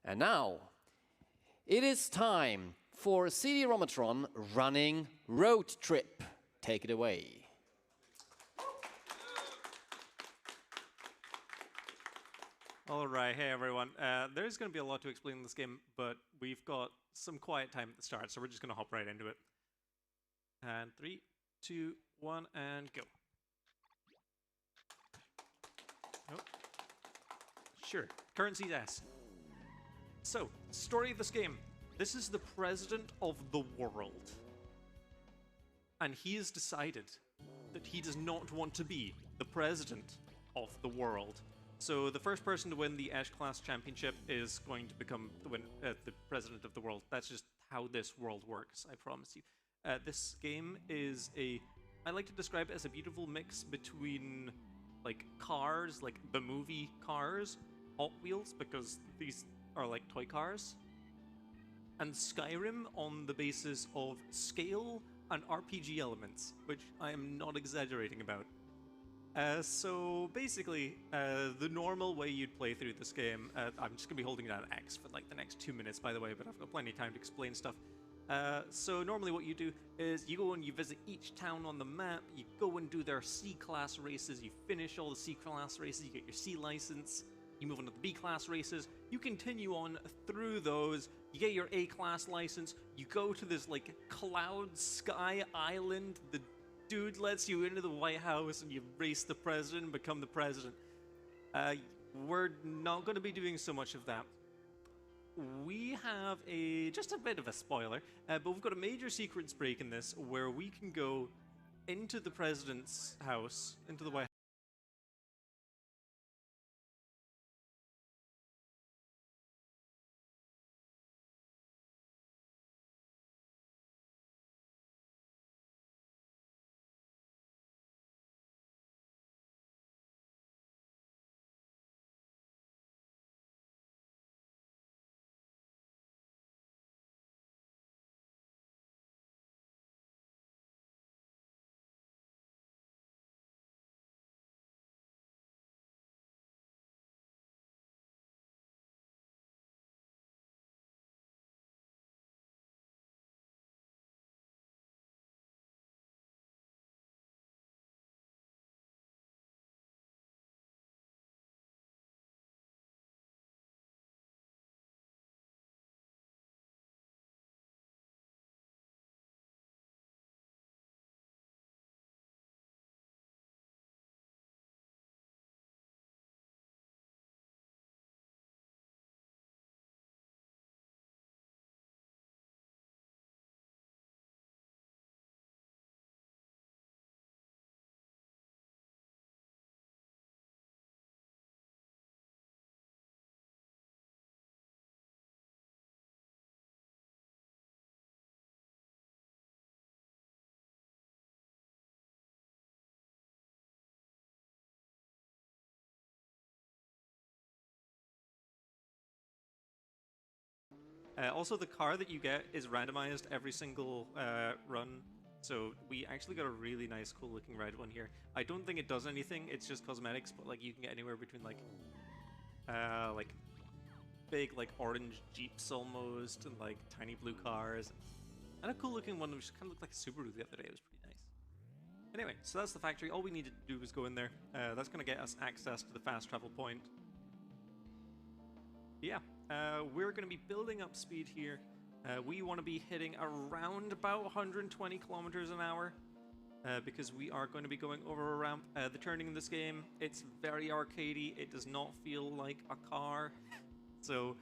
And now, it is time for CD-ROMatron running Road Trip. Take it away. All right, hey everyone. There's going to be a lot to explain in this game, but we've got some quiet time at the start, so we're just going to hop right into it. And 3, 2, 1, and go. Nope. Sure, currency's S. So, story of this game. This is the president of the world. And he has decided that he does not want to be the president of the world. So the first person to win the Class Championship is going to become the president of the world. That's just how this world works, I promise you. This game is I like to describe it as a beautiful mix between like cars, like the movie Cars, Hot Wheels, because these are like toy cars, and Skyrim on the basis of scale and RPG elements, which I am not exaggerating about. So basically, the normal way you'd play through this game, I'm just going to be holding down X for like the next 2 minutes, by the way, but I've got plenty of time to explain stuff. So normally what you do is you go and you visit each town on the map, you go and do their C-class races, you finish all the C-class races, you get your C license, you move on to the B-class races, you continue on through those, you get your A-class license, you go to this like cloud sky island, the dude lets you into the White House and you race the president and become the president. We're not going to be doing so much of that. We have just a bit of a spoiler, but we've got a major sequence break in this where we can go into the president's house, into the White House. Also, the car that you get is randomized every single run, so we actually got a really nice, cool-looking red one here. I don't think it does anything; it's just cosmetics. But like, you can get anywhere between like big like orange Jeeps almost, and like tiny blue cars, and a cool-looking one which kind of looked like a Subaru the other day. It was pretty nice. Anyway, so that's the factory. All we needed to do was go in there. That's going to get us access to the fast travel point. Yeah. We're going to be building up speed here. We want to be hitting around about 120 kilometers an hour because we are going to be going over a ramp. The turning in this game, it's very arcadey. It does not feel like a car. So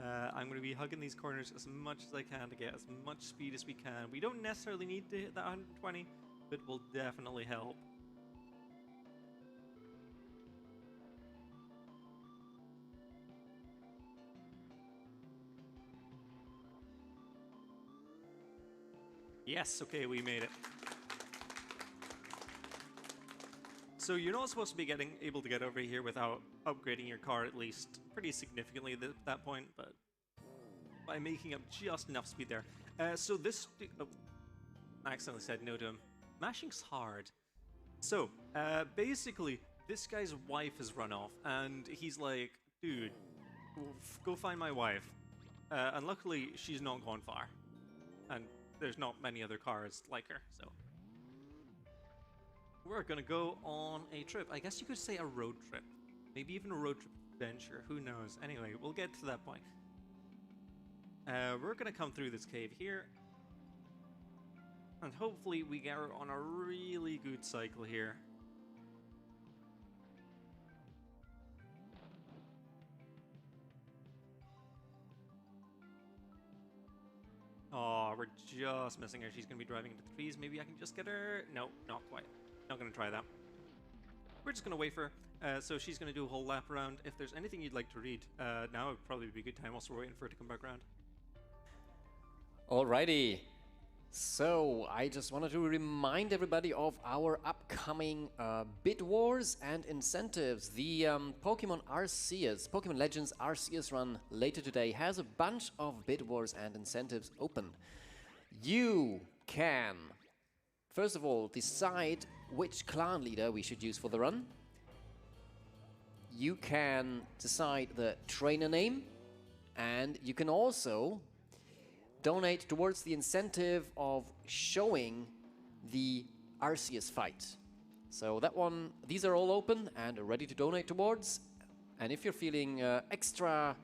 I'm going to be hugging these corners as much as I can to get as much speed as we can. We don't necessarily need to hit that 120, but it will definitely help. Yes, okay, we made it. So you're not supposed to be able to get over here without upgrading your car at least pretty significantly at that point, but by making up just enough speed there. So this... Oh, I accidentally said no to him. Mashing's hard. So, basically, this guy's wife has run off, and he's like, dude, go find my wife. And luckily, she's not gone far. And there's not many other cars like her, so... We're gonna go on a trip. I guess you could say a road trip. Maybe even a road trip adventure. Who knows? Anyway, we'll get to that point. We're gonna come through this cave here. And hopefully we get on a really good cycle here. Oh, we're just missing her. She's going to be driving into the trees. Maybe I can just get her. No, not quite. Not going to try that. We're just going to wait for her. So she's going to do a whole lap around. If there's anything you'd like to read, now would probably be a good time. Also, we're waiting for her to come back around. Alrighty. So, I just wanted to remind everybody of our upcoming bid wars and incentives. The Pokemon Arceus, Pokemon Legends Arceus run later today has a bunch of bid wars and incentives open. You can, first of all, decide which clan leader we should use for the run. You can decide the trainer name, and you can also donate towards the incentive of showing the Arceus fight. So that one, these are all open and ready to donate towards. And if you're feeling extra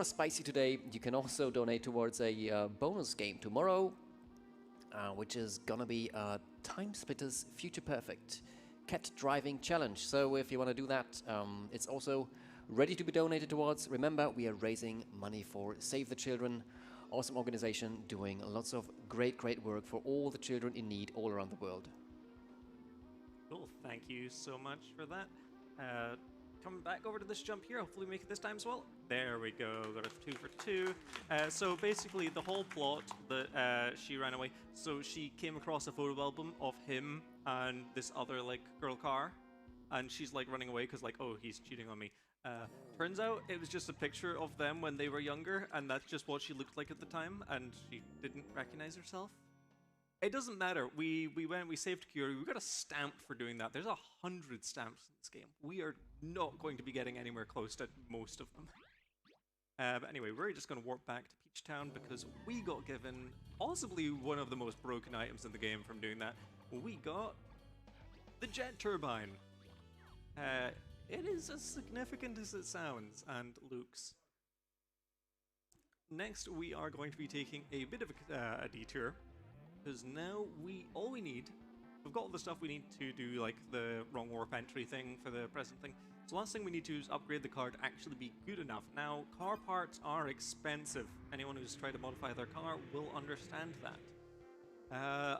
spicy today, you can also donate towards a bonus game tomorrow, which is gonna be Time Splitters Future Perfect Cat Driving Challenge. So if you want to do that, it's also ready to be donated towards. Remember, we are raising money for Save the Children. Awesome organization doing lots of great work for all the children in need all around the world. Cool, thank you so much for that. Coming back over to this jump here, hopefully make it this time as well. There we go, got a 2 for 2. So basically the whole plot that she ran away, so she came across a photo album of him and this other like girl car, and she's like running away because like, oh, he's cheating on me. Turns out it was just a picture of them when they were younger, and that's just what she looked like at the time, and she didn't recognize herself. It doesn't matter. We went, we saved Kyuri. We got a stamp for doing that. There's 100 stamps in this game. We are not going to be getting anywhere close to most of them. But anyway, we're just going to warp back to Peach Town because we got given possibly one of the most broken items in the game from doing that. We got the jet turbine. It is as significant as it sounds and looks. Next, we are going to be taking a bit of a detour, because now all we need, we've got all the stuff we need to do, like the wrong warp entry thing for the present thing. So last thing we need to do is upgrade the car to actually be good enough. Now, car parts are expensive. Anyone who's tried to modify their car will understand that.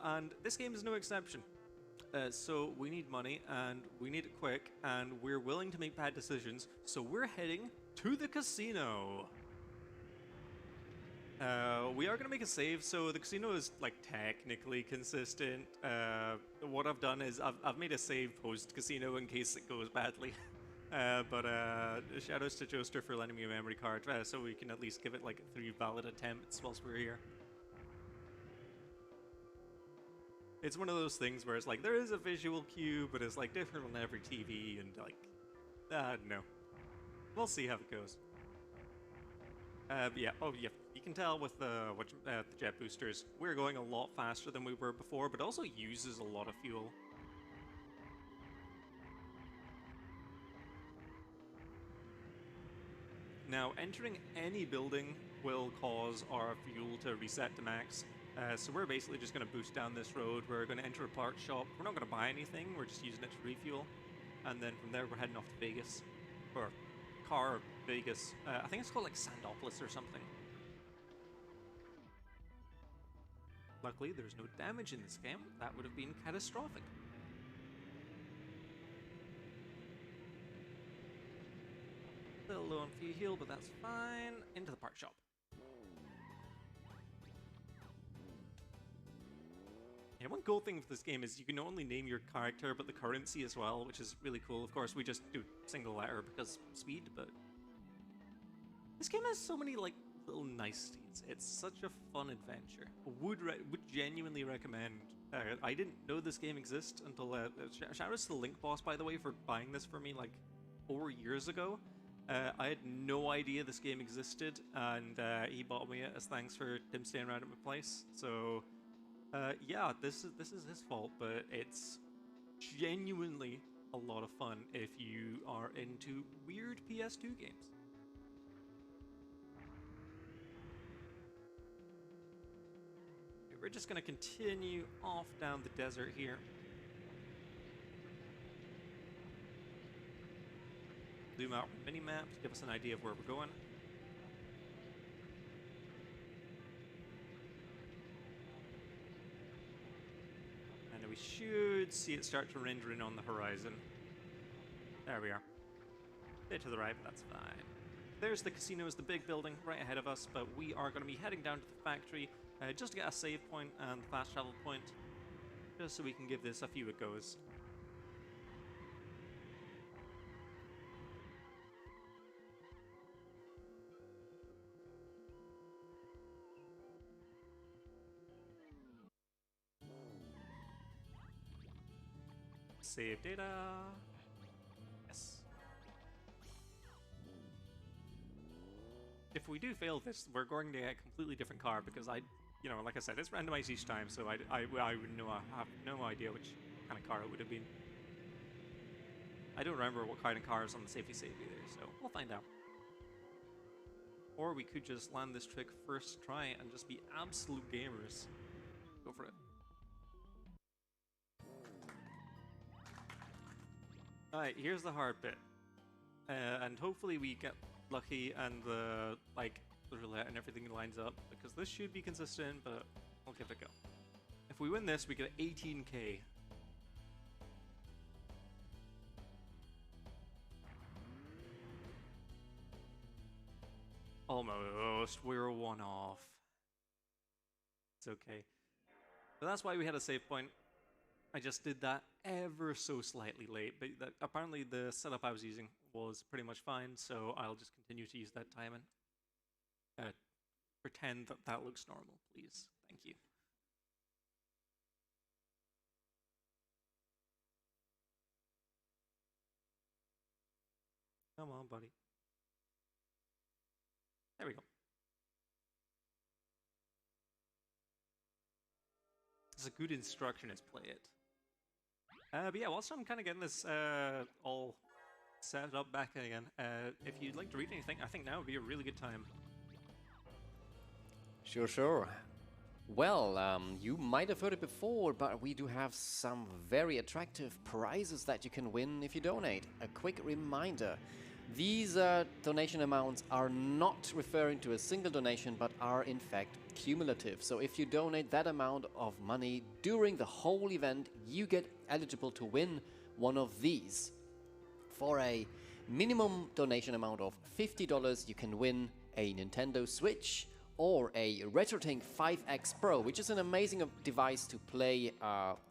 And this game is no exception. So we need money, and we need it quick, and we're willing to make bad decisions, so we're heading to the casino. We are going to make a save, so the casino is like technically consistent. What I've done is I've made a save post-casino in case it goes badly. But shoutouts to Joester for lending me a memory card, so we can at least give it like 3 valid attempts whilst we're here. It's one of those things where it's like, there is a visual cue, but it's like different on every TV, and like, no. We'll see how it goes. Yeah, oh yeah, you can tell with the jet boosters, we're going a lot faster than we were before, but also uses a lot of fuel. Now, entering any building will cause our fuel to reset to max. So we're basically just going to boost down this road. We're going to enter a parts shop. We're not going to buy anything. We're just using it to refuel. And then from there, we're heading off to Vegas. Or Car Vegas. I think it's called like Sandopolis or something. Luckily, there's no damage in this game. That would have been catastrophic. A little low on fuel heal, but that's fine. Into the parts shop. Yeah, one cool thing with this game is you can not only name your character, but the currency as well, which is really cool. Of course, we just do single letter because speed, but this game has so many like little niceties. It's such a fun adventure. Would genuinely recommend. I didn't know this game exists until shout out to the Link boss, by the way, for buying this for me like 4 years ago. I had no idea this game existed, and he bought me it as thanks for him staying around at my place. So, yeah, this is his fault, but it's genuinely a lot of fun if you are into weird PS2 games. We're just going to continue off down the desert here. Zoom out the mini-map to give us an idea of where we're going. And we should see it start to render in on the horizon. There we are. A bit to the right, but that's fine. There's the casino, is the big building right ahead of us, but we are going to be heading down to the factory just to get a save point and the fast travel point, just so we can give this a few goes. Save data. Yes. If we do fail this, we're going to get a completely different car because you know, like I said, it's randomized each time, so I would know, I have no idea which kind of car it would have been. I don't remember what kind of car is on the safety save either, so we'll find out. Or we could just land this trick first try and just be absolute gamers. Go for it. Alright, here's the hard bit. And hopefully we get lucky and the roulette and everything lines up, because this should be consistent, but we'll give it a go. If we win this, we get 18k. Almost, we're one off. It's okay. But that's why we had a save point. I just did that ever so slightly late, but apparently the setup I was using was pretty much fine, so I'll just continue to use that timing. Pretend that that looks normal, please. Thank you. Come on, buddy. There we go. It's a good instruction, is play it. But yeah, whilst I'm kind of getting this all set up back again, if you'd like to read anything, I think now would be a really good time. Sure, sure. Well, you might have heard it before, but we do have some very attractive prizes that you can win if you donate. A quick reminder. These donation amounts are not referring to a single donation, but are in fact cumulative. So if you donate that amount of money during the whole event, you get eligible to win one of these. For a minimum donation amount of $50, you can win a Nintendo Switch or a RetroTink 5X Pro, which is an amazing device to play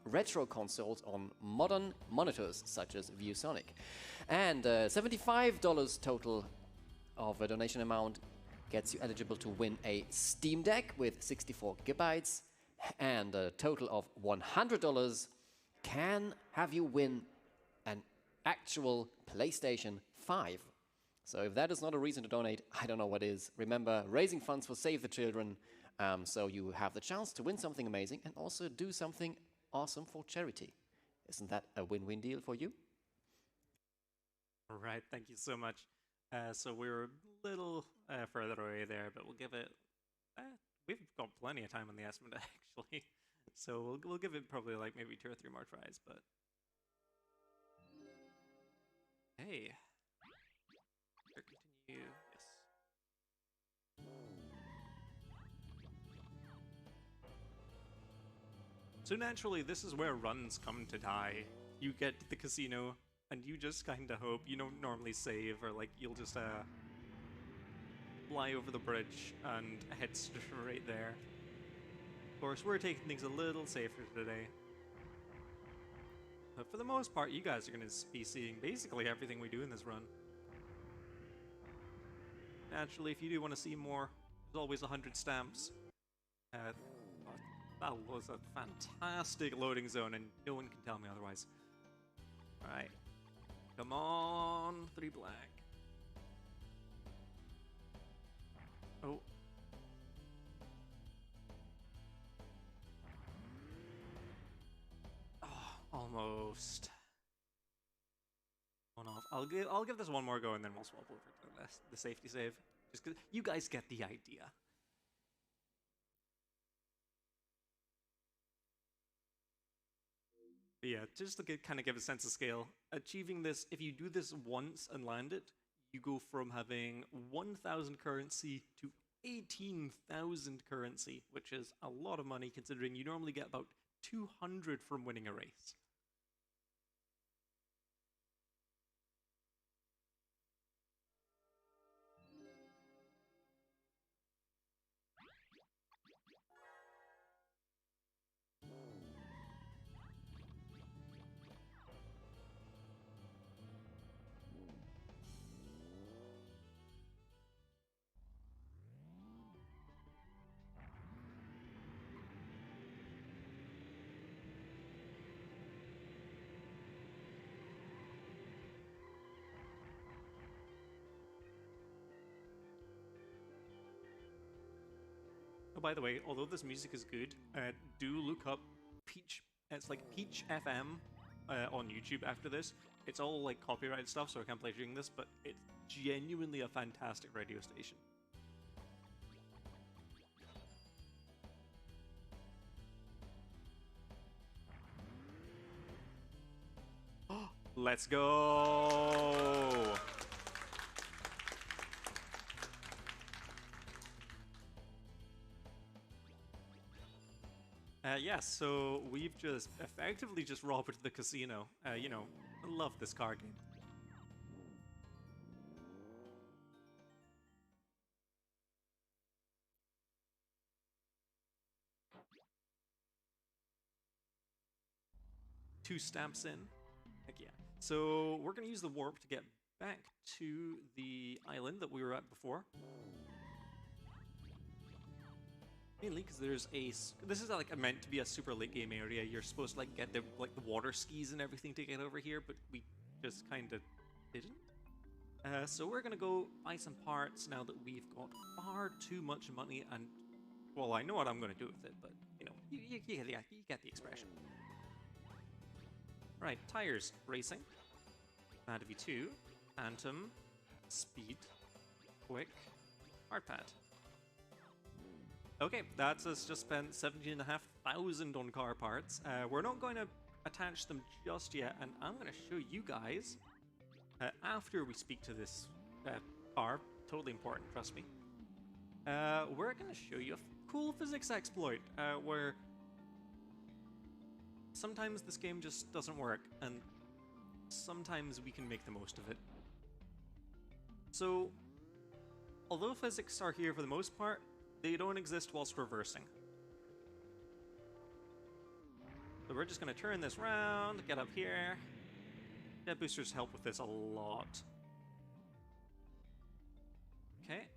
retro consoles on modern monitors such as ViewSonic. And $75 total of a donation amount gets you eligible to win a Steam Deck with 64 gigabytes, and a total of $100 can have you win an actual PlayStation 5. So if that is not a reason to donate, I don't know what is. Remember, raising funds for Save the Children, so you have the chance to win something amazing and also do something awesome for charity. Isn't that a win-win deal for you? All right, thank you so much. So we're a little further away there, but we'll give it... we've got plenty of time on the estimate, actually. So we'll give it probably like maybe 2 or 3 more tries, but... Hey. Continue. Yes. So naturally, this is where runs come to die. You get to the casino, and you just kind of hope. You don't normally save, or like you'll just fly over the bridge and head straight there. Of course, we're taking things a little safer today. But for the most part, you guys are going to be seeing basically everything we do in this run. Naturally, if you do want to see more, there's always 100 stamps. That was a fantastic loading zone, and no one can tell me otherwise. Alright. Come on, 3 black. almost. On off. I'll give this one more go and then we'll swap over to the safety save. Just 'cause you guys get the idea. But yeah, just to kind of give a sense of scale, achieving this, if you do this once and land it, you go from having 1,000 currency to 18,000 currency, which is a lot of money considering you normally get about 200 from winning a race. Oh, by the way, although this music is good, do look up Peach. It's like Peach FM on YouTube after this. It's all like copyrighted stuff, so I can't play during this, but it's genuinely a fantastic radio station. Let's go! Yeah, so we've just effectively just robbed the casino. You know, I love this car game. Two stamps in. Heck yeah. So we're going to use the warp to get back to the island that we were at before. Mainly because there's a... This is like meant to be a super late game area. You're supposed to like get the water skis and everything to get over here, but we just kind of didn't. So we're going to go buy some parts now that we've got far too much money and... Well, I know what I'm going to do with it, but, you know, you get the expression. Right, tires, racing, Mad V2, Phantom, speed, quick, hard pad. Okay, that's us just spent 17,500 on car parts. We're not going to attach them just yet, and I'm going to show you guys after we speak to this car. Totally important, trust me. We're going to show you a cool physics exploit where sometimes this game just doesn't work, and sometimes we can make the most of it. So, although physics are here for the most part, they don't exist whilst reversing. So we're just going to turn this round, get up here. Jet boosters help with this a lot. Okay,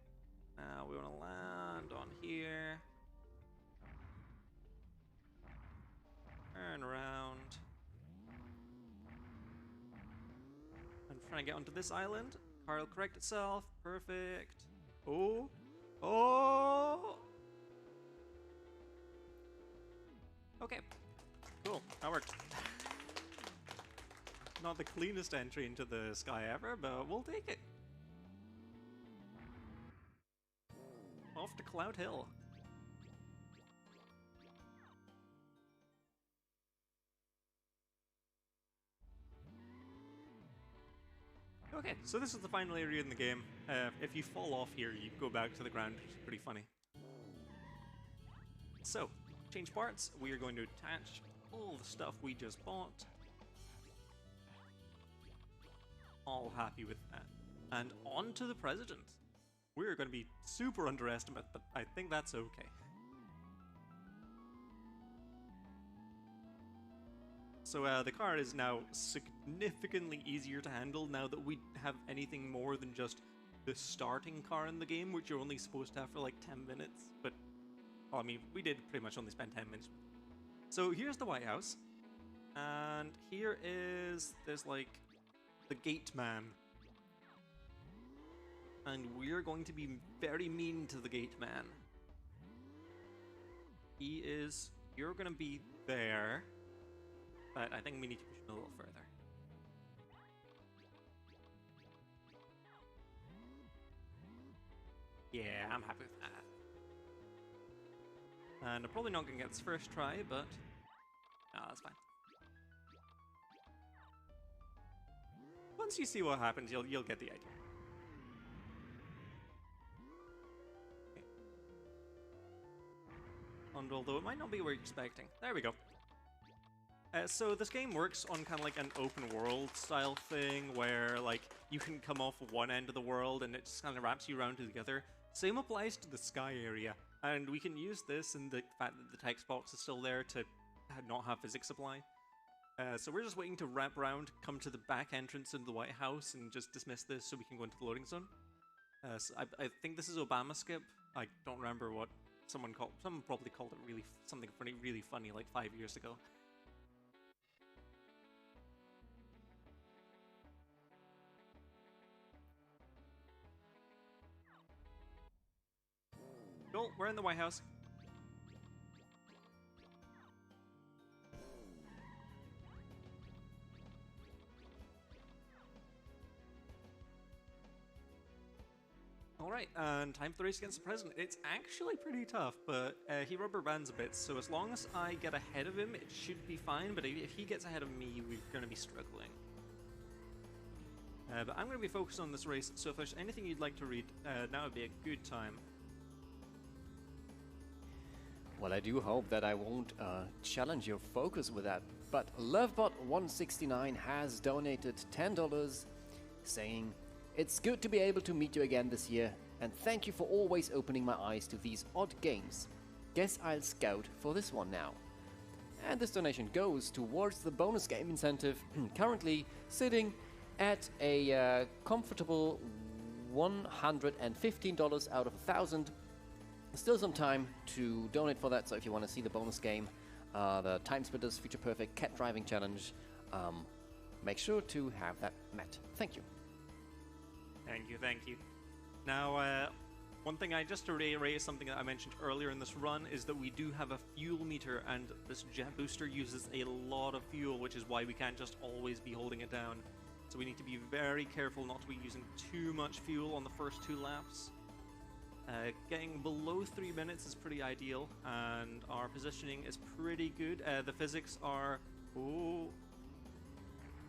now we want to land on here. Turn around. I'm trying to get onto this island. Car will correct itself. Perfect. Oh. Oh! Okay. Cool. That worked. Not the cleanest entry into the sky ever, but we'll take it. Off to Cloud Hill. Okay, so this is the final area in the game. If you fall off here, you go back to the ground, which is pretty funny. So, change parts. We are going to attach all the stuff we just bought. All happy with that. And on to the President. We're going to be super underestimated, but I think that's okay. So the car is now significantly easier to handle now that we have anything more than just the starting car in the game, which you're only supposed to have for like 10 minutes. But, well, I mean, we did pretty much only spend 10 minutes. So here's the White House. And here is, there's like the gate man. And we're going to be very mean to the gate man. You're going to be there. But I think we need to push it a little further. Yeah, I'm happy with that. And I'm probably not going to get this first try, but no, that's fine. Once you see what happens, you'll get the idea. Okay. And although it might not be what you're expecting, there we go. So this game works on kind of like an open world style thing where like you can come off one end of the world and it just kind of wraps you around to the other. Same applies to the sky area, and we can use this and the fact that the text box is still there to not have physics apply. So we're just waiting to wrap around, come to the back entrance into the White House, and just dismiss this so we can go into the loading zone. So I think this is Obama skip. I don't remember what someone called. Someone probably called it something really funny like 5 years ago. Cool, we're in the White House. Alright, and time for the race against the president. It's actually pretty tough, but he rubber bands a bit, so as long as I get ahead of him, it should be fine, but if he gets ahead of me, we're going to be struggling. But I'm going to be focused on this race, so if there's anything you'd like to read, now would be a good time. Well, I do hope that I won't challenge your focus with that, but Lovebot169 has donated $10 saying, "It's good to be able to meet you again this year, and thank you for always opening my eyes to these odd games. Guess I'll scout for this one now." And this donation goes towards the bonus game incentive, currently sitting at a comfortable $115 out of 1,000. Still some time to donate for that, so if you want to see the bonus game, the Time Splitters Future Perfect Cat Driving Challenge, make sure to have that met. Thank you. Thank you. Now, one thing just to reiterate something that I mentioned earlier in this run is that we do have a fuel meter, and this jet booster uses a lot of fuel, which is why we can't just always be holding it down. So we need to be very careful not to be using too much fuel on the first 2 laps. Getting below 3 minutes is pretty ideal, and our positioning is pretty good. The physics are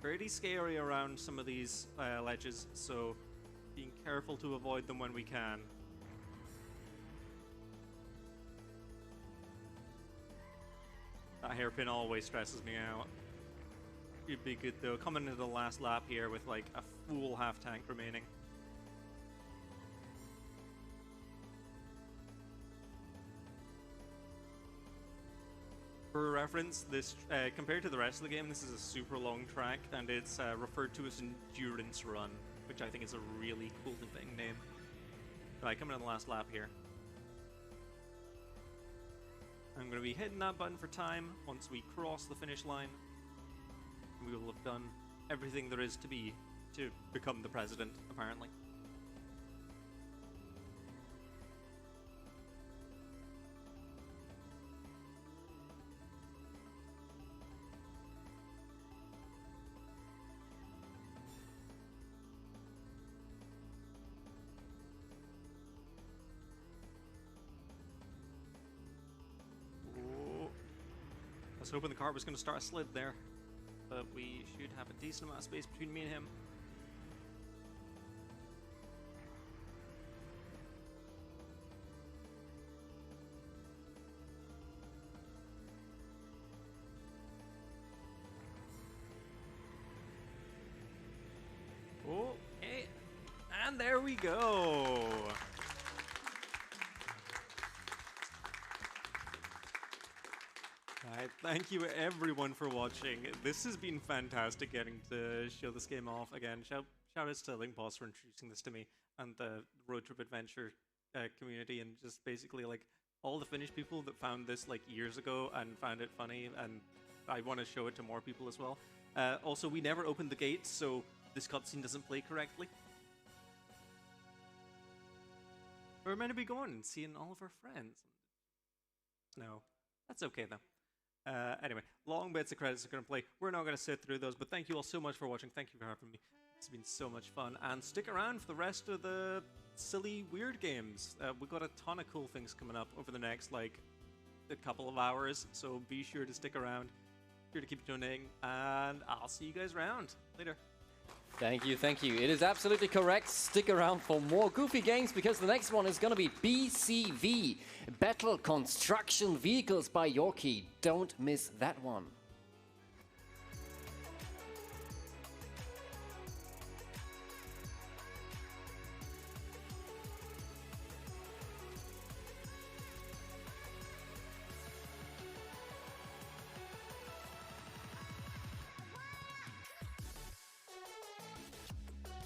pretty scary around some of these ledges, so being careful to avoid them when we can. That hairpin always stresses me out. It'd be good though. Coming into the last lap here with like a full half tank remaining. For reference, this compared to the rest of the game, this is a super long track, and it's referred to as Endurance Run, which I think is a really cool name. Right, coming in the last lap here. I'm going to be hitting that button for time. Once we cross the finish line, we will have done everything there is to be to become the president, apparently. I was hoping the car was going to start a slid there, but we should have a decent amount of space between me and him. Okay, and there we go. Alright, thank you everyone for watching. This has been fantastic getting to show this game off. Again, shout outs to Linkboss for introducing this to me, and the Road Trip Adventure community, and just basically like all the Finnish people that found this like years ago and found it funny, and I want to show it to more people as well. Also, we never opened the gates, so this cutscene doesn't play correctly. We're meant to be going and seeing all of our friends. No, that's okay though. Anyway, long bits of credits are going to play. We're not going to sit through those, but thank you all so much for watching. Thank you for having me. It's been so much fun. And stick around for the rest of the silly, weird games. We've got a ton of cool things coming up over the next, like, a couple of hours. So be sure to stick around. Sure to keep tuning. And I'll see you guys around. Later. Thank you, thank you. It is absolutely correct. Stick around for more goofy games because the next one is going to be BCV, Battle Construction Vehicles by Yorkie. Don't miss that one.